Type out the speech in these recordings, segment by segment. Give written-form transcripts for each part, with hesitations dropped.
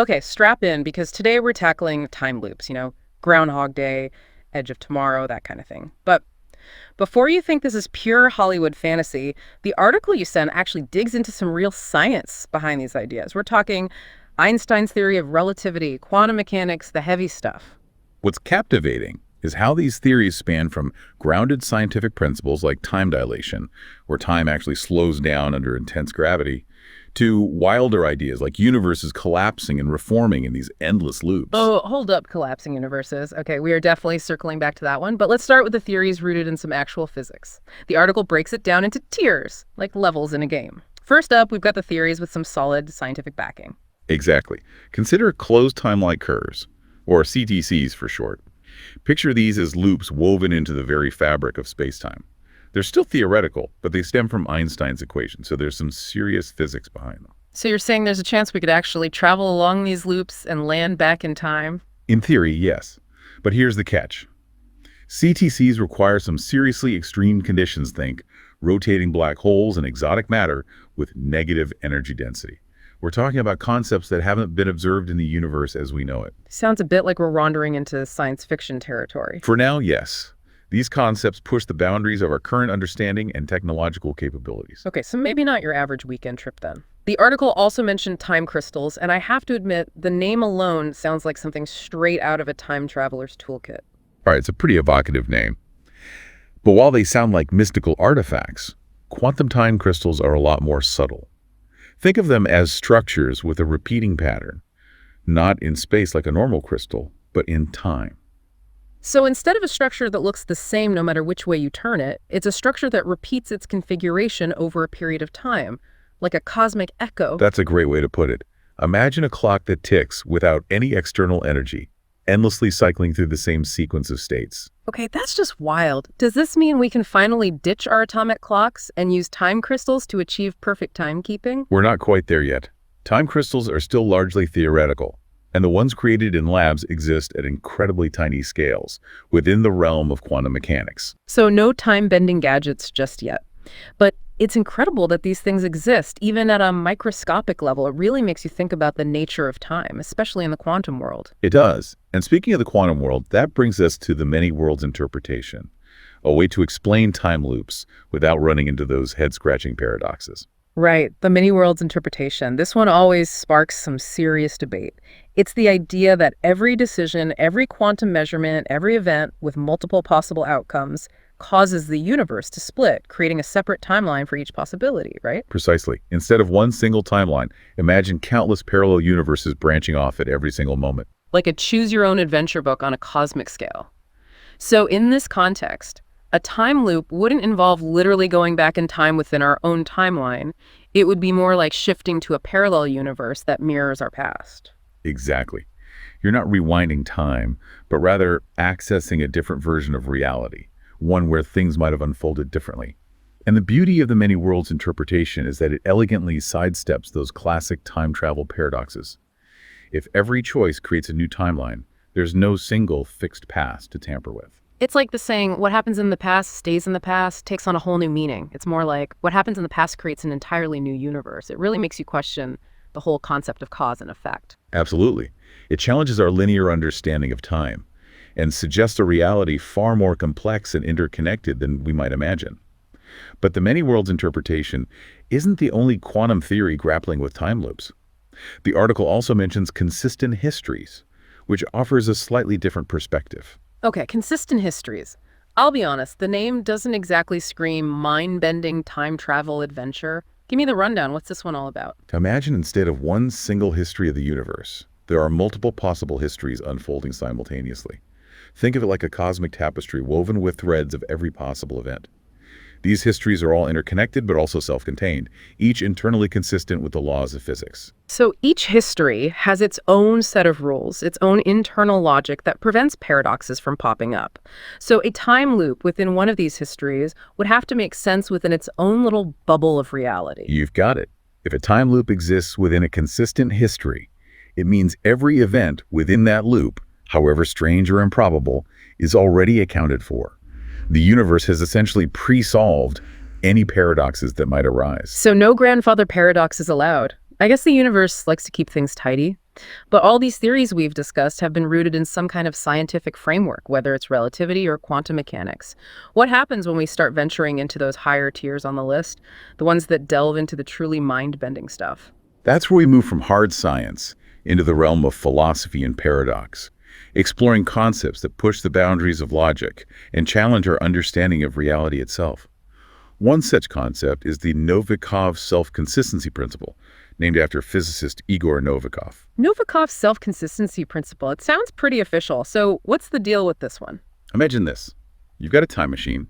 Okay, strap in because today we're tackling time loops, Groundhog Day, Edge of Tomorrow, that kind of thing. But before you think this is pure Hollywood fantasy, the article you sent actually digs into some real science behind these ideas. We're talking Einstein's theory of relativity, quantum mechanics, the heavy stuff. What's captivating is how these theories span from grounded scientific principles like time dilation, where time actually slows down under intense gravity, to wilder ideas like universes collapsing and reforming in these endless loops. Oh, hold up, collapsing universes. Okay, we are definitely circling back to that one, but let's start with the theories rooted in some actual physics. The article breaks it down into tiers, like levels in a game. First up, we've got the theories with some solid scientific backing. Exactly. Consider closed time-like curves, or CTCs for short. Picture these as loops woven into the very fabric of space-time. They're still theoretical, but they stem from Einstein's equation, so there's some serious physics behind them. So you're saying there's a chance we could actually travel along these loops and land back in time? In theory, yes. But here's the catch. CTCs require some seriously extreme conditions, think rotating black holes and exotic matter with negative energy density. We're talking about concepts that haven't been observed in the universe as we know it. Sounds a bit like we're wandering into science fiction territory. For now, yes. These concepts push the boundaries of our current understanding and technological capabilities. Okay, so maybe not your average weekend trip then. The article also mentioned time crystals, and I have to admit, the name alone sounds like something straight out of a time traveler's toolkit. All right, it's a pretty evocative name. But while they sound like mystical artifacts, quantum time crystals are a lot more subtle. Think of them as structures with a repeating pattern, not in space like a normal crystal, but in time. So instead of a structure that looks the same no matter which way you turn it, it's a structure that repeats its configuration over a period of time, like a cosmic echo. That's a great way to put it. Imagine a clock that ticks without any external energy, endlessly cycling through the same sequence of states. Okay, that's just wild. Does this mean we can finally ditch our atomic clocks and use time crystals to achieve perfect timekeeping? We're not quite there yet. Time crystals are still largely theoretical, and the ones created in labs exist at incredibly tiny scales, within the realm of quantum mechanics. So no time-bending gadgets just yet. But it's incredible that these things exist, even at a microscopic level. It really makes you think about the nature of time, especially in the quantum world. It does. And speaking of the quantum world, that brings us to the many worlds interpretation, a way to explain time loops without running into those head-scratching paradoxes. Right, the many worlds interpretation. This one always sparks some serious debate. It's the idea that every decision, every quantum measurement, every event with multiple possible outcomes causes the universe to split, creating a separate timeline for each possibility, right? Precisely. Instead of one single timeline, imagine countless parallel universes branching off at every single moment. Like a choose-your-own-adventure book on a cosmic scale. So in this context, a time loop wouldn't involve literally going back in time within our own timeline. It would be more like shifting to a parallel universe that mirrors our past. Exactly. You're not rewinding time, but rather accessing a different version of reality, one where things might have unfolded differently. And the beauty of the many worlds interpretation is that it elegantly sidesteps those classic time travel paradoxes. If every choice creates a new timeline, there's no single fixed past to tamper with. It's like the saying, what happens in the past stays in the past, takes on a whole new meaning. It's more like, what happens in the past creates an entirely new universe. It really makes you question the whole concept of cause and effect. Absolutely. It challenges our linear understanding of time and suggests a reality far more complex and interconnected than we might imagine. But the many worlds interpretation isn't the only quantum theory grappling with time loops. The article also mentions consistent histories, which offers a slightly different perspective. Okay, consistent histories. I'll be honest, the name doesn't exactly scream mind-bending time travel adventure. Give me the rundown. What's this one all about? Imagine instead of one single history of the universe, there are multiple possible histories unfolding simultaneously. Think of it like a cosmic tapestry woven with threads of every possible event. These histories are all interconnected but also self-contained, each internally consistent with the laws of physics. So each history has its own set of rules, its own internal logic that prevents paradoxes from popping up. So a time loop within one of these histories would have to make sense within its own little bubble of reality. You've got it. If a time loop exists within a consistent history, it means every event within that loop, however strange or improbable, is already accounted for. The universe has essentially pre-solved any paradoxes that might arise. So no grandfather paradoxes allowed. I guess the universe likes to keep things tidy. But all these theories we've discussed have been rooted in some kind of scientific framework, whether it's relativity or quantum mechanics. What happens when we start venturing into those higher tiers on the list, the ones that delve into the truly mind-bending stuff? That's where we move from hard science into the realm of philosophy and paradox, exploring concepts that push the boundaries of logic and challenge our understanding of reality itself. One such concept is the Novikov self-consistency principle, named after physicist Igor Novikov. Novikov's self-consistency principle, it sounds pretty official. So what's the deal with this one? Imagine this. You've got a time machine,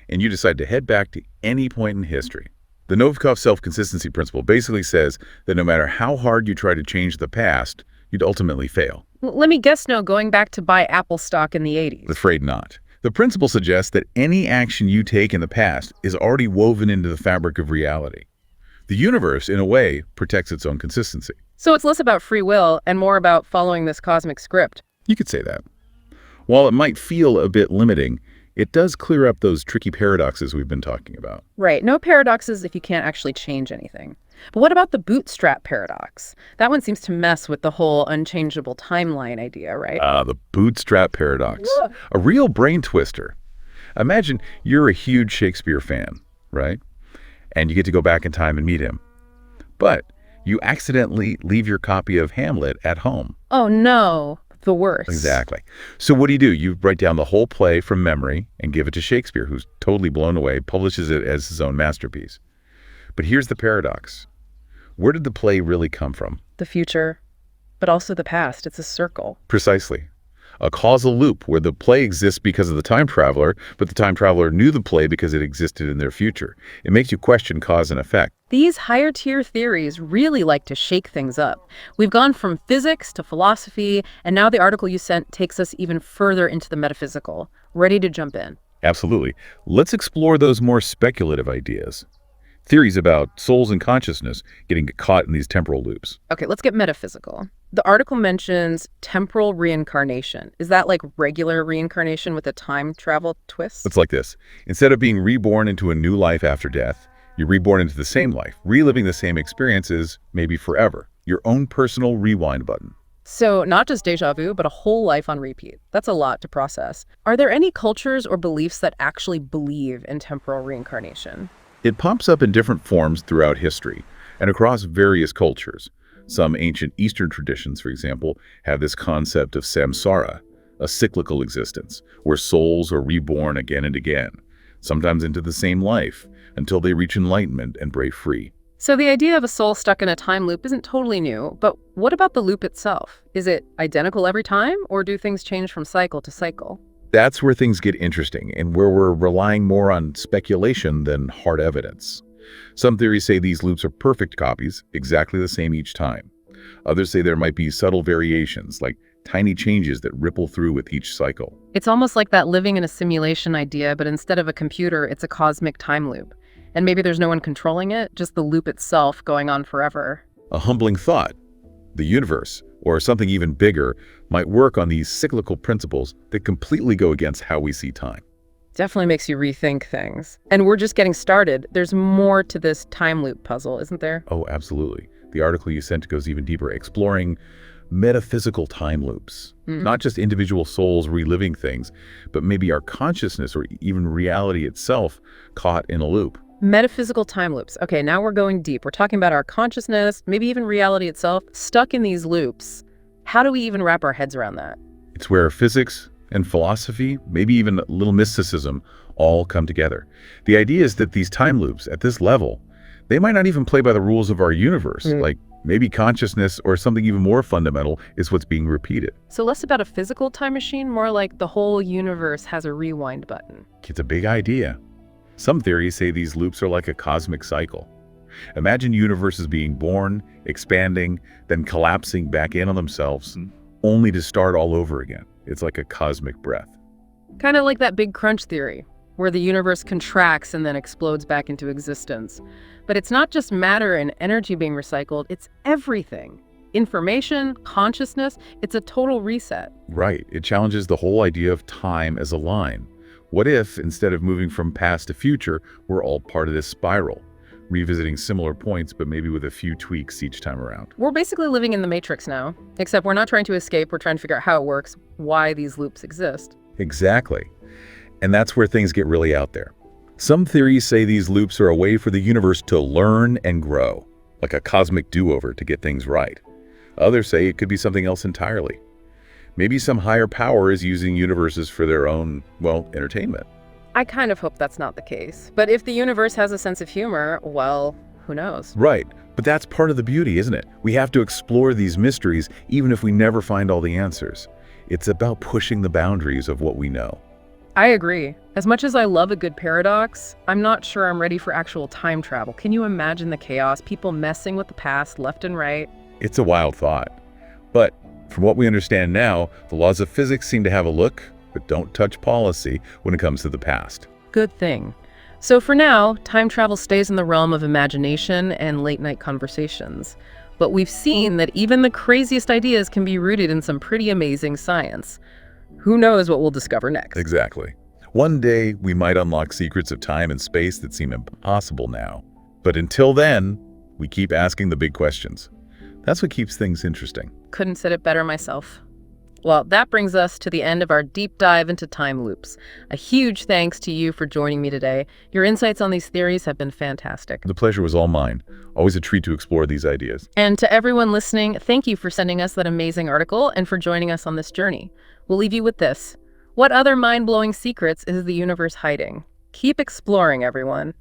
and you decide to head back to any point in history. The Novikov self-consistency principle basically says that no matter how hard you try to change the past, you'd ultimately fail. Let me guess, no, going back to buy Apple stock in the 80s. Afraid not. The principle suggests that any action you take in the past is already woven into the fabric of reality. The universe, in a way, protects its own consistency. So it's less about free will and more about following this cosmic script. You could say that. While it might feel a bit limiting, it does clear up those tricky paradoxes we've been talking about. Right, no paradoxes if you can't actually change anything. But what about the bootstrap paradox? That one seems to mess with the whole unchangeable timeline idea, right? The bootstrap paradox. Yeah. A real brain twister. Imagine you're a huge Shakespeare fan, right? And you get to go back in time and meet him. But you accidentally leave your copy of Hamlet at home. Oh no, the worst. Exactly. So what do? You write down the whole play from memory and give it to Shakespeare, who's totally blown away, publishes it as his own masterpiece. But here's the paradox. Where did the play really come from? The future, but also the past. It's a circle. Precisely. A causal loop where the play exists because of the time traveler, but the time traveler knew the play because it existed in their future. It makes you question cause and effect. These higher tier theories really like to shake things up. We've gone from physics to philosophy, and now the article you sent takes us even further into the metaphysical. Ready to jump in? Absolutely. Let's explore those more speculative ideas. Theories about souls and consciousness getting caught in these temporal loops. Okay, let's get metaphysical. The article mentions temporal reincarnation. Is that like regular reincarnation with a time travel twist? It's like this. Instead of being reborn into a new life after death, you're reborn into the same life, reliving the same experiences, maybe forever. Your own personal rewind button. So not just deja vu, but a whole life on repeat. That's a lot to process. Are there any cultures or beliefs that actually believe in temporal reincarnation? It pops up in different forms throughout history and across various cultures. Some ancient Eastern traditions, for example, have this concept of samsara, a cyclical existence, where souls are reborn again and again, sometimes into the same life, until they reach enlightenment and break free. So the idea of a soul stuck in a time loop isn't totally new, but what about the loop itself? Is it identical every time, or do things change from cycle to cycle? That's where things get interesting and where we're relying more on speculation than hard evidence. Some theories say these loops are perfect copies, exactly the same each time. Others say there might be subtle variations, like tiny changes that ripple through with each cycle. It's almost like that living in a simulation idea, but instead of a computer, it's a cosmic time loop. And maybe there's no one controlling it, just the loop itself going on forever. A humbling thought. The universe, or something even bigger, might work on these cyclical principles that completely go against how we see time. Definitely makes you rethink things. And we're just getting started. There's more to this time loop puzzle, isn't there? Oh, absolutely. The article you sent goes even deeper, exploring metaphysical time loops. Not just individual souls reliving things, but maybe our consciousness or even reality itself caught in a loop. Metaphysical time loops. Okay, now we're going deep. We're talking about our consciousness, maybe even reality itself, stuck in these loops. How do we even wrap our heads around that? It's where physics and philosophy, maybe even a little mysticism, all come together. The idea is that these time loops at this level, they might not even play by the rules of our universe. Like maybe consciousness or something even more fundamental is what's being repeated. So less about a physical time machine, more like the whole universe has a rewind button. It's a big idea. Some theories say these loops are like a cosmic cycle. Imagine universes being born, expanding, then collapsing back in on themselves, only to start all over again. It's like a cosmic breath. Kind of like that Big Crunch theory, where the universe contracts and then explodes back into existence. But it's not just matter and energy being recycled, it's everything. Information, consciousness, it's a total reset. Right. It challenges the whole idea of time as a line. What if, instead of moving from past to future, we're all part of this spiral, revisiting similar points, but maybe with a few tweaks each time around. We're basically living in the Matrix now, except we're not trying to escape, we're trying to figure out how it works, why these loops exist. Exactly. And that's where things get really out there. Some theories say these loops are a way for the universe to learn and grow, like a cosmic do-over to get things right. Others say it could be something else entirely. Maybe some higher power is using universes for their own, well, entertainment. I kind of hope that's not the case. But if the universe has a sense of humor, well, who knows? Right. But that's part of the beauty, isn't it? We have to explore these mysteries even if we never find all the answers. It's about pushing the boundaries of what we know. I agree. As much as I love a good paradox, I'm not sure I'm ready for actual time travel. Can you imagine the chaos, people messing with the past left and right? It's a wild thought. But from what we understand now, the laws of physics seem to have a look, but don't touch policy when it comes to the past. Good thing. So for now, time travel stays in the realm of imagination and late-night conversations. But we've seen that even the craziest ideas can be rooted in some pretty amazing science. Who knows what we'll discover next? Exactly. One day, we might unlock secrets of time and space that seem impossible now. But until then, we keep asking the big questions. That's what keeps things interesting. Couldn't said it better myself. Well, that brings us to the end of our deep dive into time loops. A huge thanks to you for joining me today. Your insights on these theories have been fantastic. The pleasure was all mine. Always a treat to explore these ideas. And to everyone listening, thank you for sending us that amazing article and for joining us on this journey. We'll leave you with this. What other mind-blowing secrets is the universe hiding? Keep exploring, everyone.